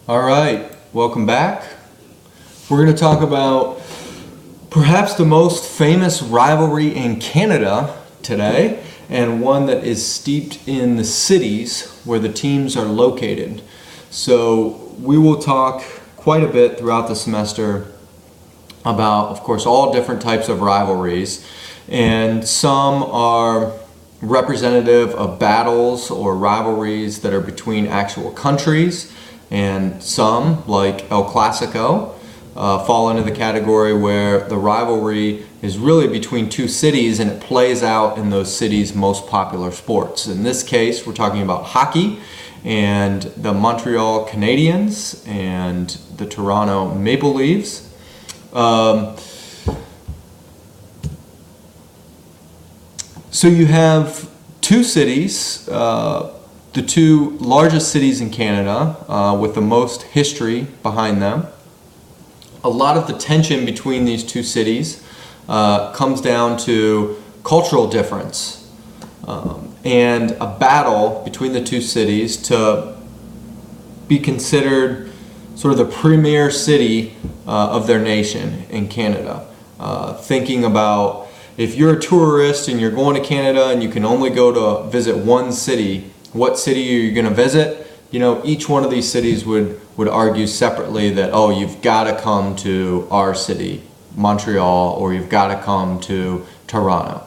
All right, welcome back. We're going to talk about perhaps the most famous rivalry in Canada today, and one that is steeped in the cities where the teams are located. So we will talk quite a bit throughout the semester about, of course, all different types of rivalries, and some are representative of battles or rivalries that are between actual countries, and some, like El Clasico, fall into the category where the rivalry is really between two cities and it plays out in those cities' most popular sports. In this case, we're talking about hockey and the Montreal Canadiens and the Toronto Maple Leafs. So you have two cities, the two largest cities in Canada, with the most history behind them. A lot of the tension between these two cities comes down to cultural difference and a battle between the two cities to be considered sort of the premier city of their nation in Canada. Thinking about if you're a tourist and you're going to Canada and you can only go to visit one city, what city are you going to visit? You know, each one of these cities would argue separately that, oh, you've got to come to our city, Montreal, or you've got to come to Toronto.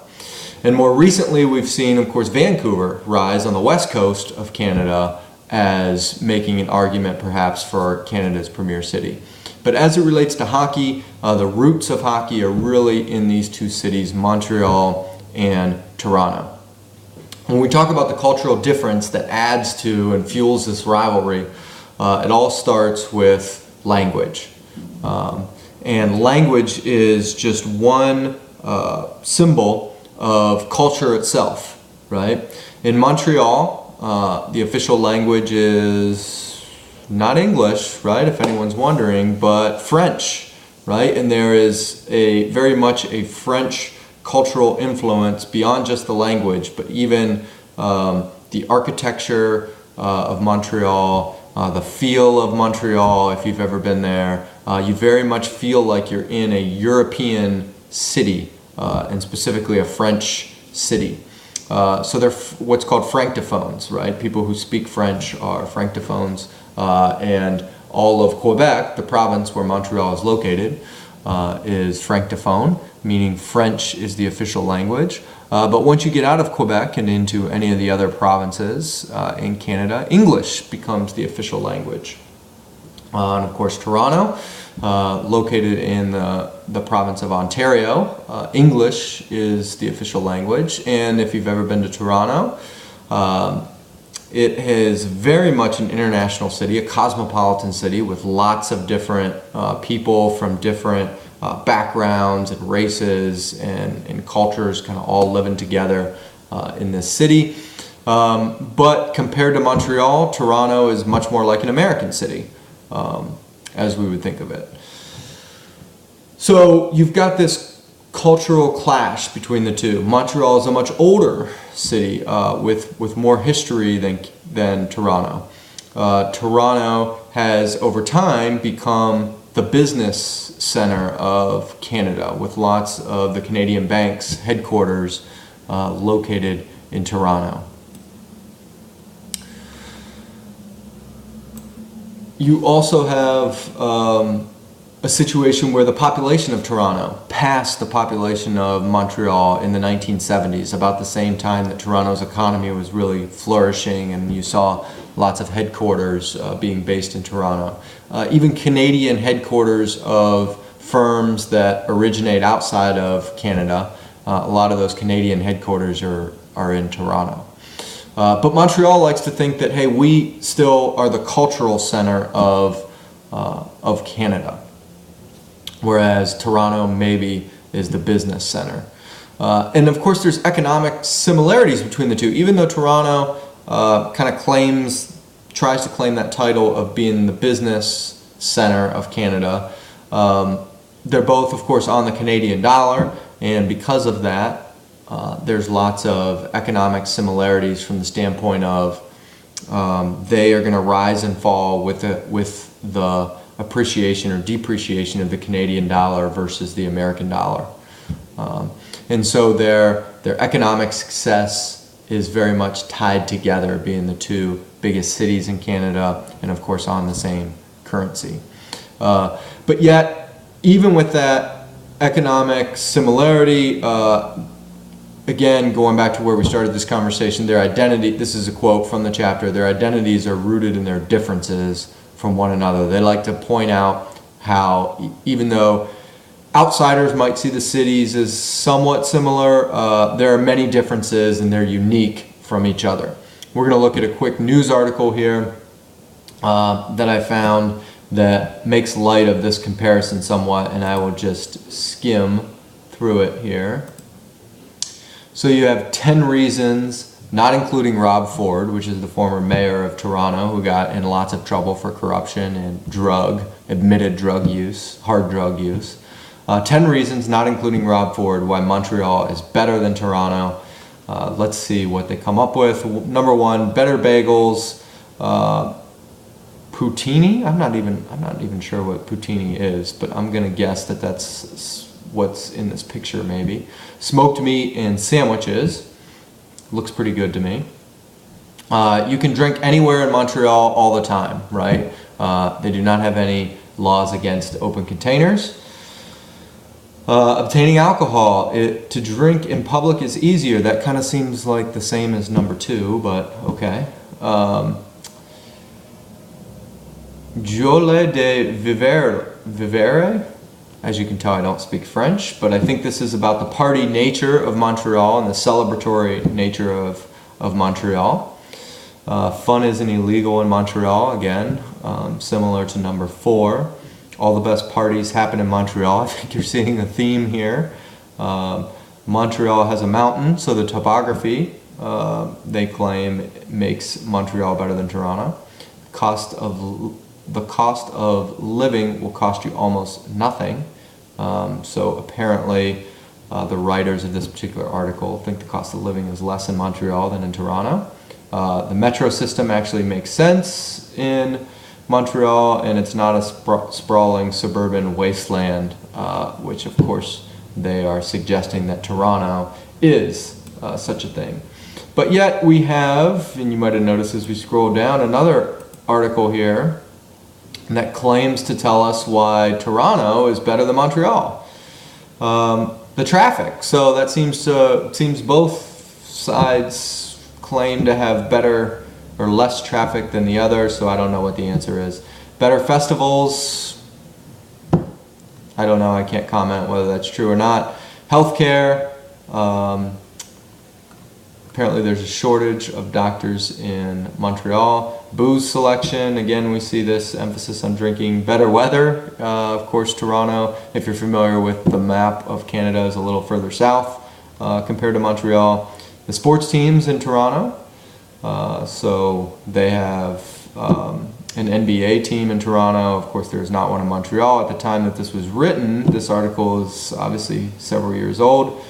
And more recently, we've seen, of course, Vancouver rise on the west coast of Canada as making an argument perhaps for Canada's premier city. But as it relates to hockey, the roots of hockey are really in these two cities, Montreal and Toronto. When we talk about the cultural difference that adds to and fuels this rivalry, it all starts with language. And language is just one symbol of culture itself, right? In Montreal, the official language is not English, right, if anyone's wondering, but French, right? And there is very much a French cultural influence beyond just the language, but even the architecture of Montreal, the feel of Montreal, if you've ever been there. You very much feel like you're in a European city, and specifically a French city. So they're what's called francophones, right? People who speak French are francophones, and all of Quebec, the province where Montreal is located, is francophone, meaning French is the official language. But once you get out of Quebec and into any of the other provinces in Canada, English becomes the official language. And of course, Toronto, located in the province of Ontario, English is the official language. And if you've ever been to Toronto, it is very much an international city, a cosmopolitan city with lots of different people from different backgrounds and races and cultures kind of all living together in this city. But compared to Montreal, Toronto is much more like an American city, as we would think of it. So you've got this cultural clash between the two. Montreal is a much older city with more history than Toronto. Toronto has over time become the business center of Canada, with lots of the Canadian banks' headquarters located in Toronto. You also have a situation where the population of Toronto passed the population of Montreal in the 1970s, about the same time that Toronto's economy was really flourishing, and you saw lots of headquarters being based in Toronto. Even Canadian headquarters of firms that originate outside of Canada, a lot of those Canadian headquarters are in Toronto. But Montreal likes to think that, hey, we still are the cultural center of Canada, whereas Toronto maybe is the business center. And of course, there's economic similarities between the two. Even though Toronto kind of tries to claim that title of being the business center of Canada, they're both, of course, on the Canadian dollar, and because of that, there's lots of economic similarities from the standpoint of they are going to rise and fall with the appreciation or depreciation of the Canadian dollar versus the American dollar. And so their economic success is very much tied together, being the two biggest cities in Canada and of course on the same currency. But yet, even with that economic similarity, again, going back to where we started this conversation, their identity, this is a quote from the chapter, their identities are rooted in their differences from one another. They like to point out how, even though outsiders might see the cities as somewhat similar, there are many differences and they're unique from each other. We're going to look at a quick news article here that I found that makes light of this comparison somewhat, and I will just skim through it here. So you have 10 reasons, not including Rob Ford, which is the former mayor of Toronto, who got in lots of trouble for corruption and admitted drug use, hard drug use. 10 reasons, not including Rob Ford, why Montreal is better than Toronto. Let's see what they come up with. Number 1, better bagels. Poutine? I'm not even sure what poutine is, but I'm gonna guess that that's what's in this picture maybe. Smoked meat and sandwiches. Looks pretty good to me. You can drink anywhere in Montreal all the time, right? They do not have any laws against open containers. Obtaining alcohol, to drink in public is easier. That kind of seems like the same as number 2, but okay. Joie de vivere. As you can tell, I don't speak French, but I think this is about the party nature of Montreal and the celebratory nature of Montreal. Fun isn't illegal in Montreal, again, similar to number 4. All the best parties happen in Montreal. I think you're seeing a theme here. Montreal has a mountain, so the topography, they claim, makes Montreal better than Toronto. The cost of living will cost you almost nothing. So apparently the writers of this particular article think the cost of living is less in Montreal than in Toronto. The metro system actually makes sense in Montreal, and it's not a sprawling suburban wasteland, which of course they are suggesting that Toronto is such a thing. But yet we have, and you might have noticed as we scroll down, another article here that claims to tell us why Toronto is better than Montreal. The traffic. So that seems both sides claim to have better or less traffic than the other, so I don't know what the answer is. Better festivals. I don't know, I can't comment whether that's true or not. Healthcare. Apparently there's a shortage of doctors in Montreal. Booze selection, again we see this emphasis on drinking. Better weather, of course Toronto, if you're familiar with the map of Canada, is a little further south compared to Montreal. The sports teams in Toronto, so they have an NBA team in Toronto. Of course there's not one in Montreal. At the time that this was written, this article is obviously several years old.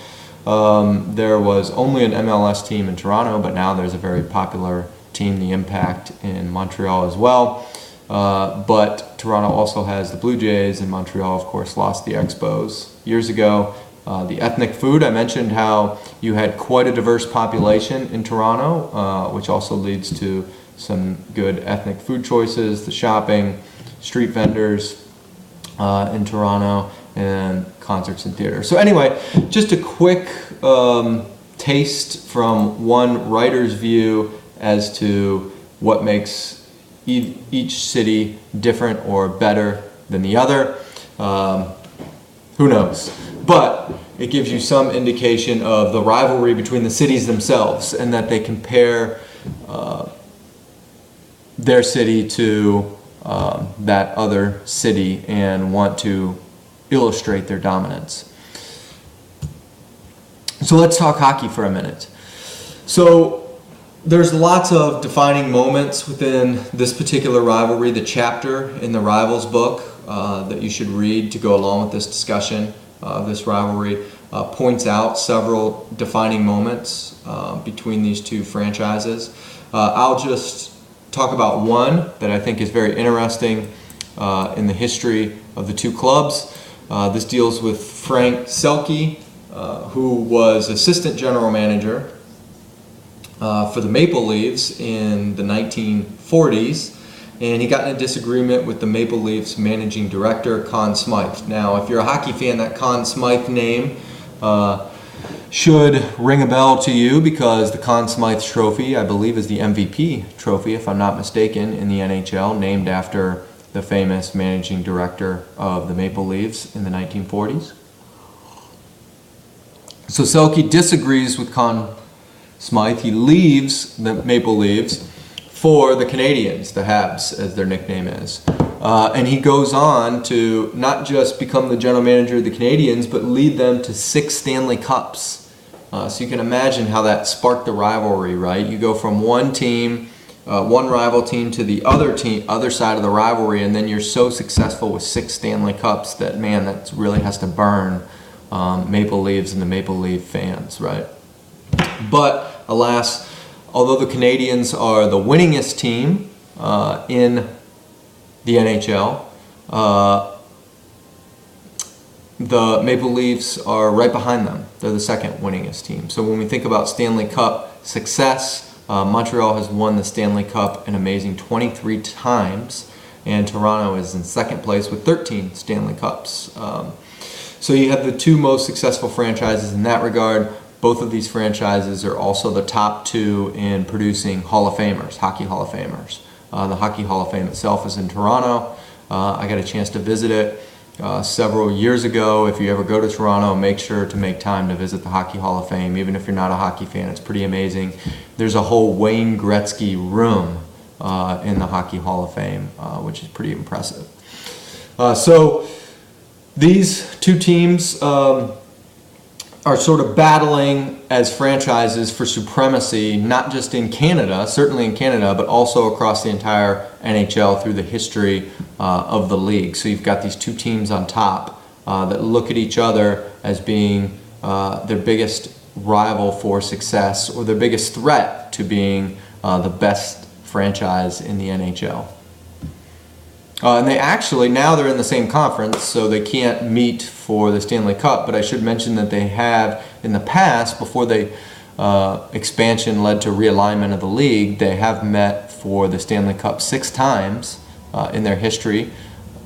There was only an MLS team in Toronto, but now there's a very popular team, the Impact, in Montreal as well. But Toronto also has the Blue Jays, and Montreal, of course, lost the Expos years ago. The ethnic food, I mentioned how you had quite a diverse population in Toronto, which also leads to some good ethnic food choices, the shopping, street vendors in Toronto, and concerts and theater. So anyway, just a quick taste from one writer's view as to what makes each city different or better than the other. Who knows? But it gives you some indication of the rivalry between the cities themselves, and that they compare their city to that other city and want to illustrate their dominance. So let's talk hockey for a minute. So there's lots of defining moments within this particular rivalry. The chapter in the Rivals book that you should read to go along with this discussion of this rivalry points out several defining moments between these two franchises. I'll just talk about one that I think is very interesting in the history of the two clubs. This deals with Frank Selke, who was assistant general manager for the Maple Leafs in the 1940s. And he got in a disagreement with the Maple Leafs managing director, Conn Smythe. Now, if you're a hockey fan, that Conn Smythe name should ring a bell to you, because the Conn Smythe Trophy, I believe, is the MVP trophy, if I'm not mistaken, in the NHL, named after the famous managing director of the Maple Leafs in the 1940s. So Selke disagrees with Conn Smythe. He leaves the Maple Leafs for the Canadiens, the Habs, as their nickname is. And he goes on to not just become the general manager of the Canadiens, but lead them to 6 Stanley Cups. So you can imagine how that sparked the rivalry, right? You go from one team, one rival team, to the other side of the rivalry, and then you're so successful with 6 Stanley Cups that, man, that really has to burn Maple Leafs and the Maple Leaf fans, right? But alas, although the Canadiens are the winningest team in the NHL, the Maple Leafs are right behind them. They're the second winningest team. So when we think about Stanley Cup success, Montreal has won the Stanley Cup an amazing 23 times, and Toronto is in second place with 13 Stanley Cups. So you have the two most successful franchises in that regard. Both of these franchises are also the top 2 in producing Hall of Famers, Hockey Hall of Famers. The Hockey Hall of Fame itself is in Toronto. I got a chance to visit it several years ago. If you ever go to Toronto, make sure to make time to visit the Hockey Hall of Fame. Even if you're not a hockey fan, it's pretty amazing. There's a whole Wayne Gretzky room in the Hockey Hall of Fame, which is pretty impressive. So these two teams are sort of battling as franchises for supremacy, not just in Canada, certainly in Canada, but also across the entire NHL through the history of the league. So you've got these two teams on top that look at each other as being their biggest rival for success, or their biggest threat to being the best franchise in the NHL. And they actually, now they're in the same conference, so they can't meet for the Stanley Cup, but I should mention that they have, in the past, before the expansion led to realignment of the league, they have met for the Stanley Cup 6 times in their history,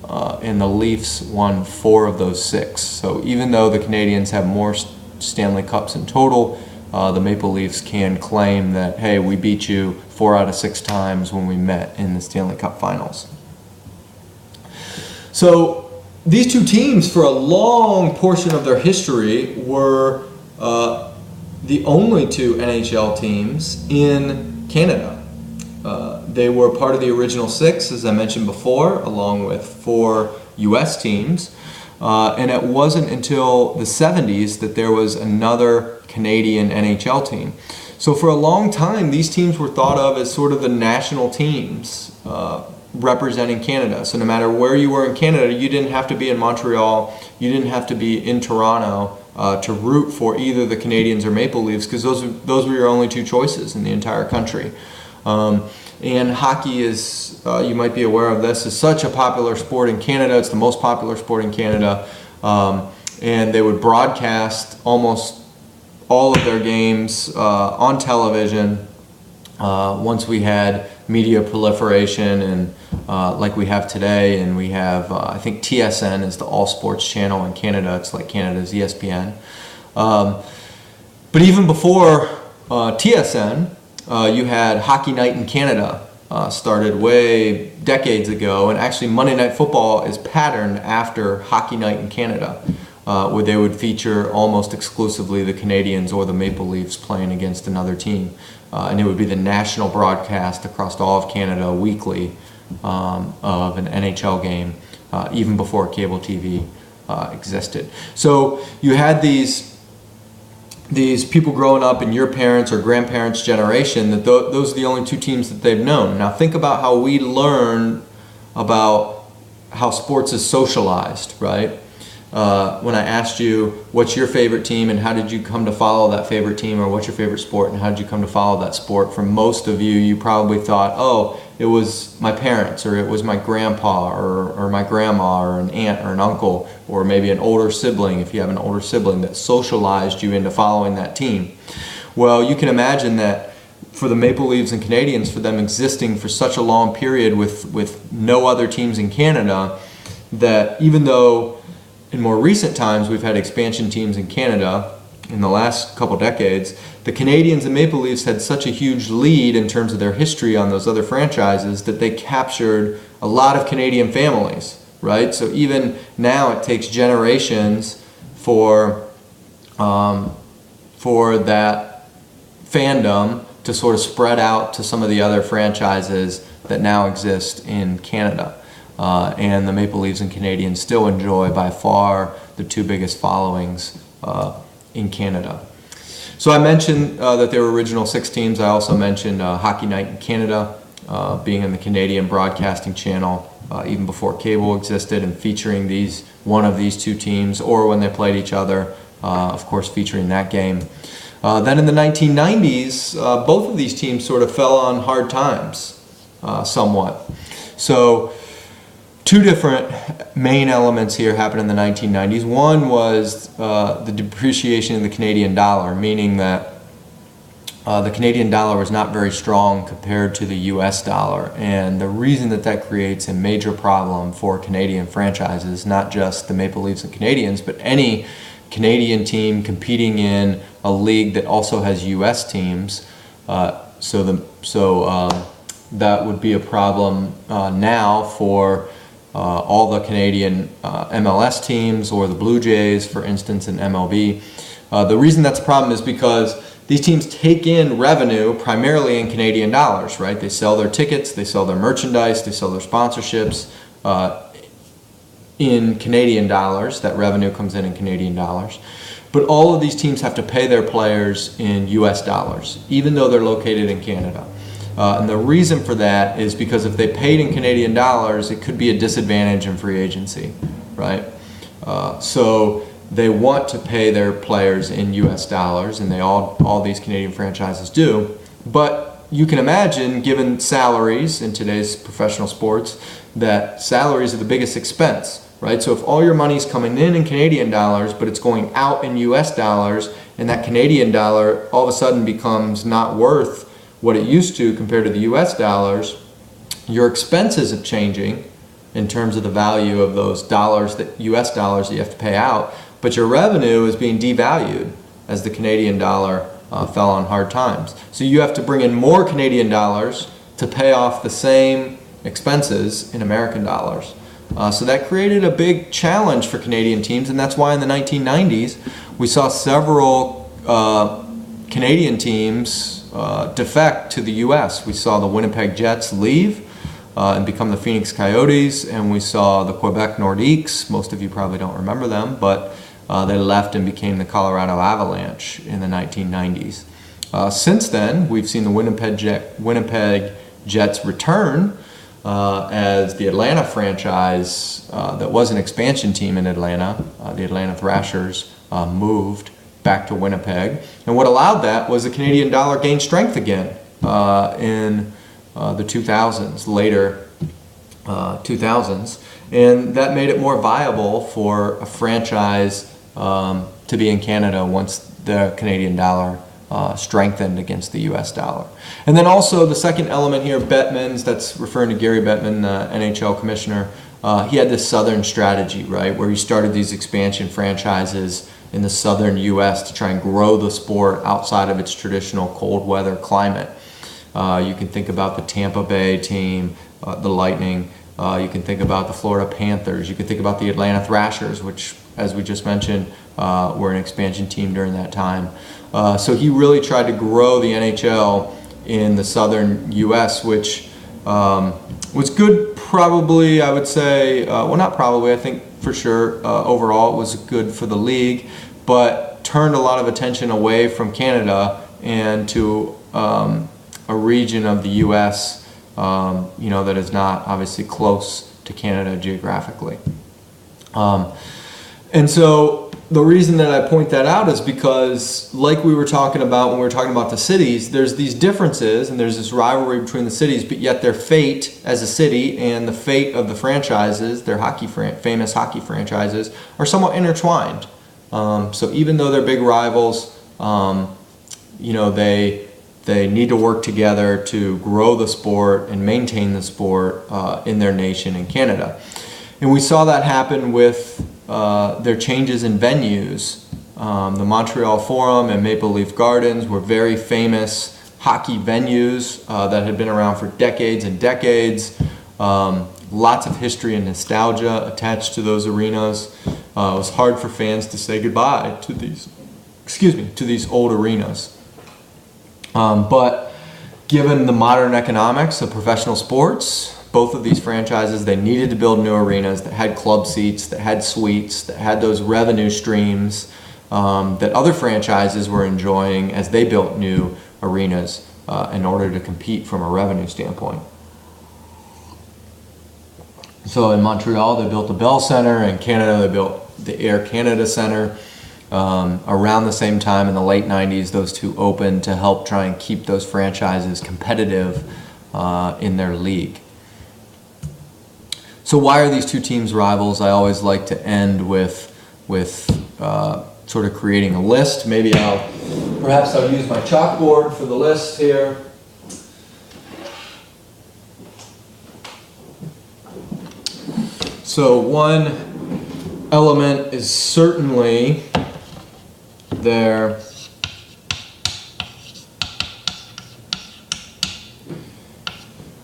and the Leafs won 4 of those 6. So even though the Canadiens have more Stanley Cups in total, the Maple Leafs can claim that, hey, we beat you 4 out of 6 times when we met in the Stanley Cup Finals. So these two teams, for a long portion of their history, were the only 2 NHL teams in Canada. They were part of the original 6, as I mentioned before, along with 4 U.S. teams. And it wasn't until the 70s that there was another Canadian NHL team. So for a long time, these teams were thought of as sort of the national teams representing Canada. So no matter where you were in Canada, you didn't have to be in Montreal, you didn't have to be in Toronto to root for either the Canadiens or Maple Leafs, because those were your only 2 choices in the entire country. And hockey is, you might be aware of this, is such a popular sport in Canada. It's the most popular sport in Canada. And they would broadcast almost all of their games on television once we had media proliferation and like we have today. And we have, I think TSN is the all sports channel in Canada. It's like Canada's ESPN. But even before TSN, you had Hockey Night in Canada, started way decades ago, and actually Monday Night Football is patterned after Hockey Night in Canada, where they would feature almost exclusively the Canadiens or the Maple Leafs playing against another team. And it would be the national broadcast across all of Canada weekly of an NHL game, even before cable TV existed. So you had these people growing up in your parents' or grandparents' generation, that those are the only 2 teams that they've known. Now think about how we learn about how sports is socialized, right? when I asked you what's your favorite team and how did you come to follow that favorite team, or what's your favorite sport and how did you come to follow that sport, for most of you, you probably thought, oh, it was my parents, or it was my grandpa, or my grandma, or an aunt, or an uncle, or maybe an older sibling, if you have an older sibling, that socialized you into following that team. Well, you can imagine that for the Maple Leafs and Canadiens, for them existing for such a long period with no other teams in Canada, that even though in more recent times we've had expansion teams in Canada in the last couple decades, the Canadiens and Maple Leafs had such a huge lead in terms of their history on those other franchises that they captured a lot of Canadian families, right? So even now it takes generations for that fandom to sort of spread out to some of the other franchises that now exist in Canada. And the Maple Leafs and Canadiens still enjoy by far the two biggest followings in Canada. So I mentioned that there were original 6 teams. I also mentioned Hockey Night in Canada, being in the Canadian Broadcasting Channel even before cable existed, and featuring one of these 2 teams, or when they played each other, of course featuring that game. Then in the 1990s, both of these teams sort of fell on hard times somewhat. So 2 different main elements here happened in the 1990s. One was the depreciation of the Canadian dollar, meaning that the Canadian dollar was not very strong compared to the US dollar. And the reason that creates a major problem for Canadian franchises, not just the Maple Leafs and Canadiens, but any Canadian team competing in a league that also has US teams. That would be a problem now for all the Canadian MLS teams, or the Blue Jays, for instance, in MLB. The reason that's a problem is because these teams take in revenue primarily in Canadian dollars, right? They sell their tickets, they sell their merchandise, they sell their sponsorships in Canadian dollars. That revenue comes in Canadian dollars. But all of these teams have to pay their players in US dollars, even though they're located in Canada. And the reason for that is because if they paid in Canadian dollars, it could be a disadvantage in free agency, right? So they want to pay their players in US dollars, and all these Canadian franchises do. But you can imagine, given salaries in today's professional sports, that salaries are the biggest expense, right? So if all your money's coming in Canadian dollars, but it's going out in US dollars, and that Canadian dollar all of a sudden becomes not worth what it used to compared to the US dollars, your expenses are changing in terms of the value of those dollars, that US dollars that you have to pay out, but your revenue is being devalued as the Canadian dollar fell on hard times. So you have to bring in more Canadian dollars to pay off the same expenses in American dollars. So that created a big challenge for Canadian teams, and that's why in the 1990s we saw several Canadian teams defect to the U.S. We saw the Winnipeg Jets leave and become the Phoenix Coyotes, and we saw the Quebec Nordiques. Most of you probably don't remember them, but they left and became the Colorado Avalanche in the 1990s. Since then, we've seen the Winnipeg Jets return as the Atlanta franchise that was an expansion team in Atlanta. The Atlanta Thrashers moved back to Winnipeg, and what allowed that was the Canadian dollar gained strength again in the 2000s, later 2000s, and that made it more viable for a franchise to be in Canada once the Canadian dollar strengthened against the US dollar. And then also the second element here, Bettman's, that's referring to Gary Bettman, the NHL commissioner. He had this southern strategy, right, where he started these expansion franchises in the southern US to try and grow the sport outside of its traditional cold weather climate. You can think about the Tampa Bay team, the Lightning. You can think about the Florida Panthers. You can think about the Atlanta Thrashers, which, as we just mentioned, were an expansion team during that time. So he really tried to grow the NHL in the southern US, which was good, probably, I would say, well, not probably, I think for sure, overall it was good for the league, but turned a lot of attention away from Canada and to a region of the US that is not obviously close to Canada geographically. And so the reason that I point that out is because, like we were talking about when we were talking about the cities, there's these differences and there's this rivalry between the cities, but yet their fate as a city and the fate of the franchises, their famous hockey franchises, are somewhat intertwined. So even though they're big rivals, they need to work together to grow the sport and maintain the sport in their nation in Canada. And we saw that happen with their changes in venues. The Montreal Forum and Maple Leaf Gardens were very famous hockey venues that had been around for decades and decades. Lots of history and nostalgia attached to those arenas. It was hard for fans to say goodbye to these old arenas. But given the modern economics of professional sports, both of these franchises, they needed to build new arenas that had club seats, that had suites, that had those revenue streams that other franchises were enjoying as they built new arenas in order to compete from a revenue standpoint. So in Montreal, they built the Bell Center. In Canada, they built the Air Canada Center. Around the same time in the late 90s, those two opened to help try and keep those franchises competitive in their league. So why are these two teams rivals? I always like to end with sort of creating a list. Perhaps I'll use my chalkboard for the list here. So one element is certainly their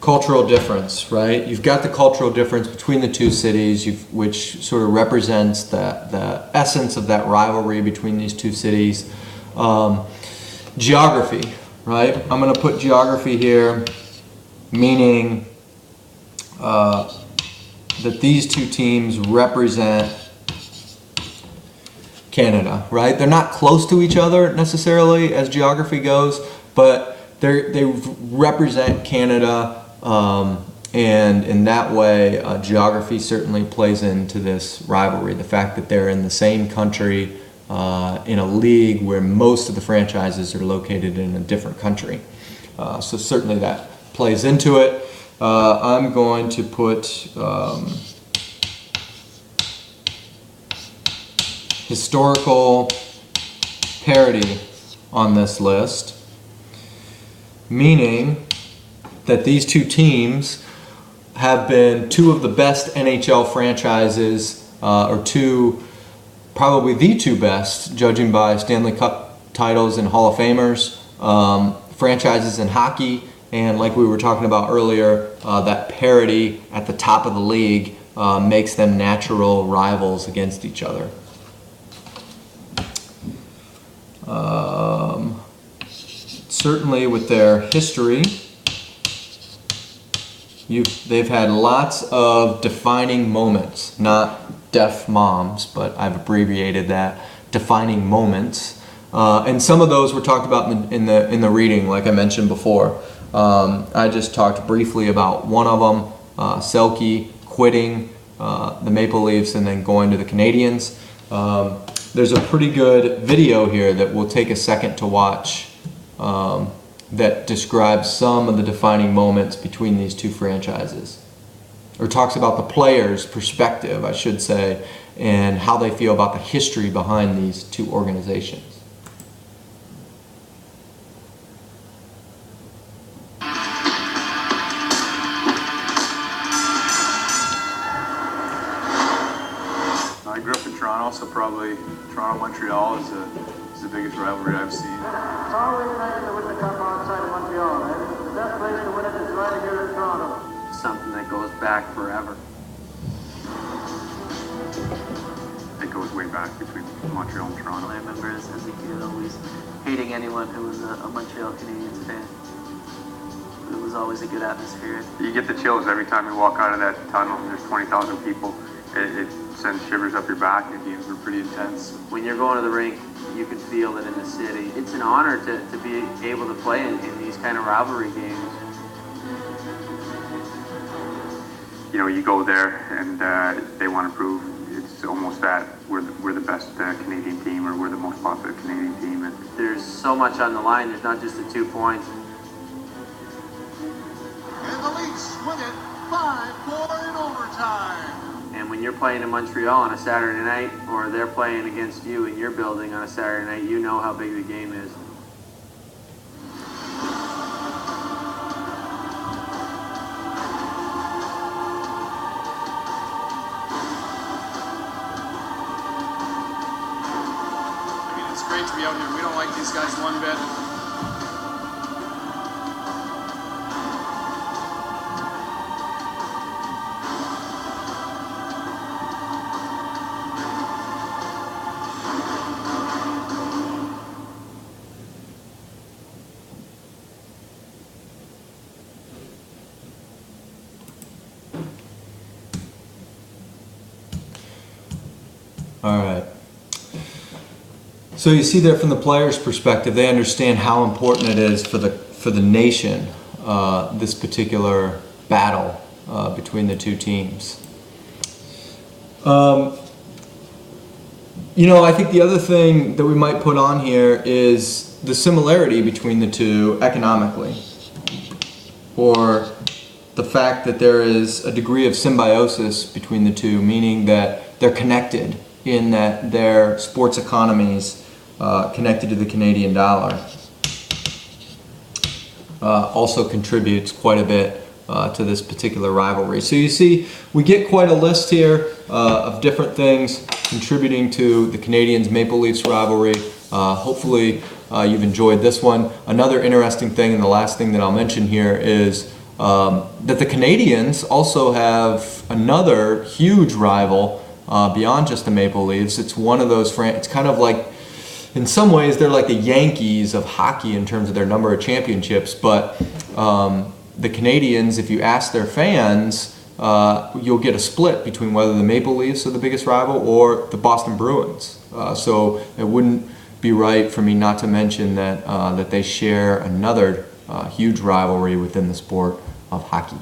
cultural difference, right? You've got the cultural difference between the two cities, which sort of represents the essence of that rivalry between these two cities. Geography, right? I'm going to put geography here, meaning that these two teams represent Canada, right? They're not close to each other necessarily as geography goes, but they represent Canada, and in that way, geography certainly plays into this rivalry. The fact that they're in the same country in a league where most of the franchises are located in a different country. So certainly that plays into it. I'm going to put historical parity on this list, meaning that these two teams have been two of the best NHL franchises, or probably the two best, judging by Stanley Cup titles and Hall of Famers, franchises in hockey. And like we were talking about earlier, that parity at the top of the league makes them natural rivals against each other. Certainly with their history, they've had lots of defining moments, not deaf moms, but I've abbreviated that, defining moments. And some of those were talked about in the reading, like I mentioned before. I just talked briefly about one of them, Selke quitting the Maple Leafs and then going to the Canadiens. There's a pretty good video here that we'll take a second to watch that describes some of the defining moments between these two franchises, or talks about the players' perspective, I should say, and how they feel about the history behind these two organizations. I grew up in Toronto, so probably Toronto-Montreal is the biggest rivalry I've seen. It's always nice to win the cup outside of Montreal, man. The best place to win it is right here in Toronto. Something that goes back forever. It goes way back between Montreal and Toronto. I remember as a kid always hating anyone who was a Montreal Canadiens fan. It was always a good atmosphere. You get the chills every time you walk out of that tunnel. There's 20,000 people. It sends shivers up your back. The games were pretty intense. When you're going to the rink, you can feel it in the city. It's an honor to be able to play in these kind of rivalry games. You know, you go there and they want to prove it's almost that we're the best Canadian team, or we're the most popular Canadian team. And There's so much on the line. There's not just the 2 points. And the Leafs win it 5-4 in overtime. And when you're playing in Montreal on a Saturday night, or they're playing against you in your building on a Saturday night, you know how big the game is. I mean, it's great to be out here. We don't like these guys one bit. All right. So you see there from the players' perspective, they understand how important it is for the nation, this particular battle between the two teams. I think the other thing that we might put on here is the similarity between the two economically, or the fact that there is a degree of symbiosis between the two, meaning that they're connected in that their sports economies connected to the Canadian dollar also contributes quite a bit to this particular rivalry. So you see, we get quite a list here of different things contributing to the Canadiens Maple Leafs rivalry. Hopefully you've enjoyed this one. Another interesting thing, and the last thing that I'll mention here, is that the Canadiens also have another huge rival beyond just the Maple Leafs. It's one of those, it's kind of like, in some ways, they're like the Yankees of hockey in terms of their number of championships, but the Canadiens, if you ask their fans, you'll get a split between whether the Maple Leafs are the biggest rival or the Boston Bruins. So it wouldn't be right for me not to mention that, that they share another huge rivalry within the sport of hockey.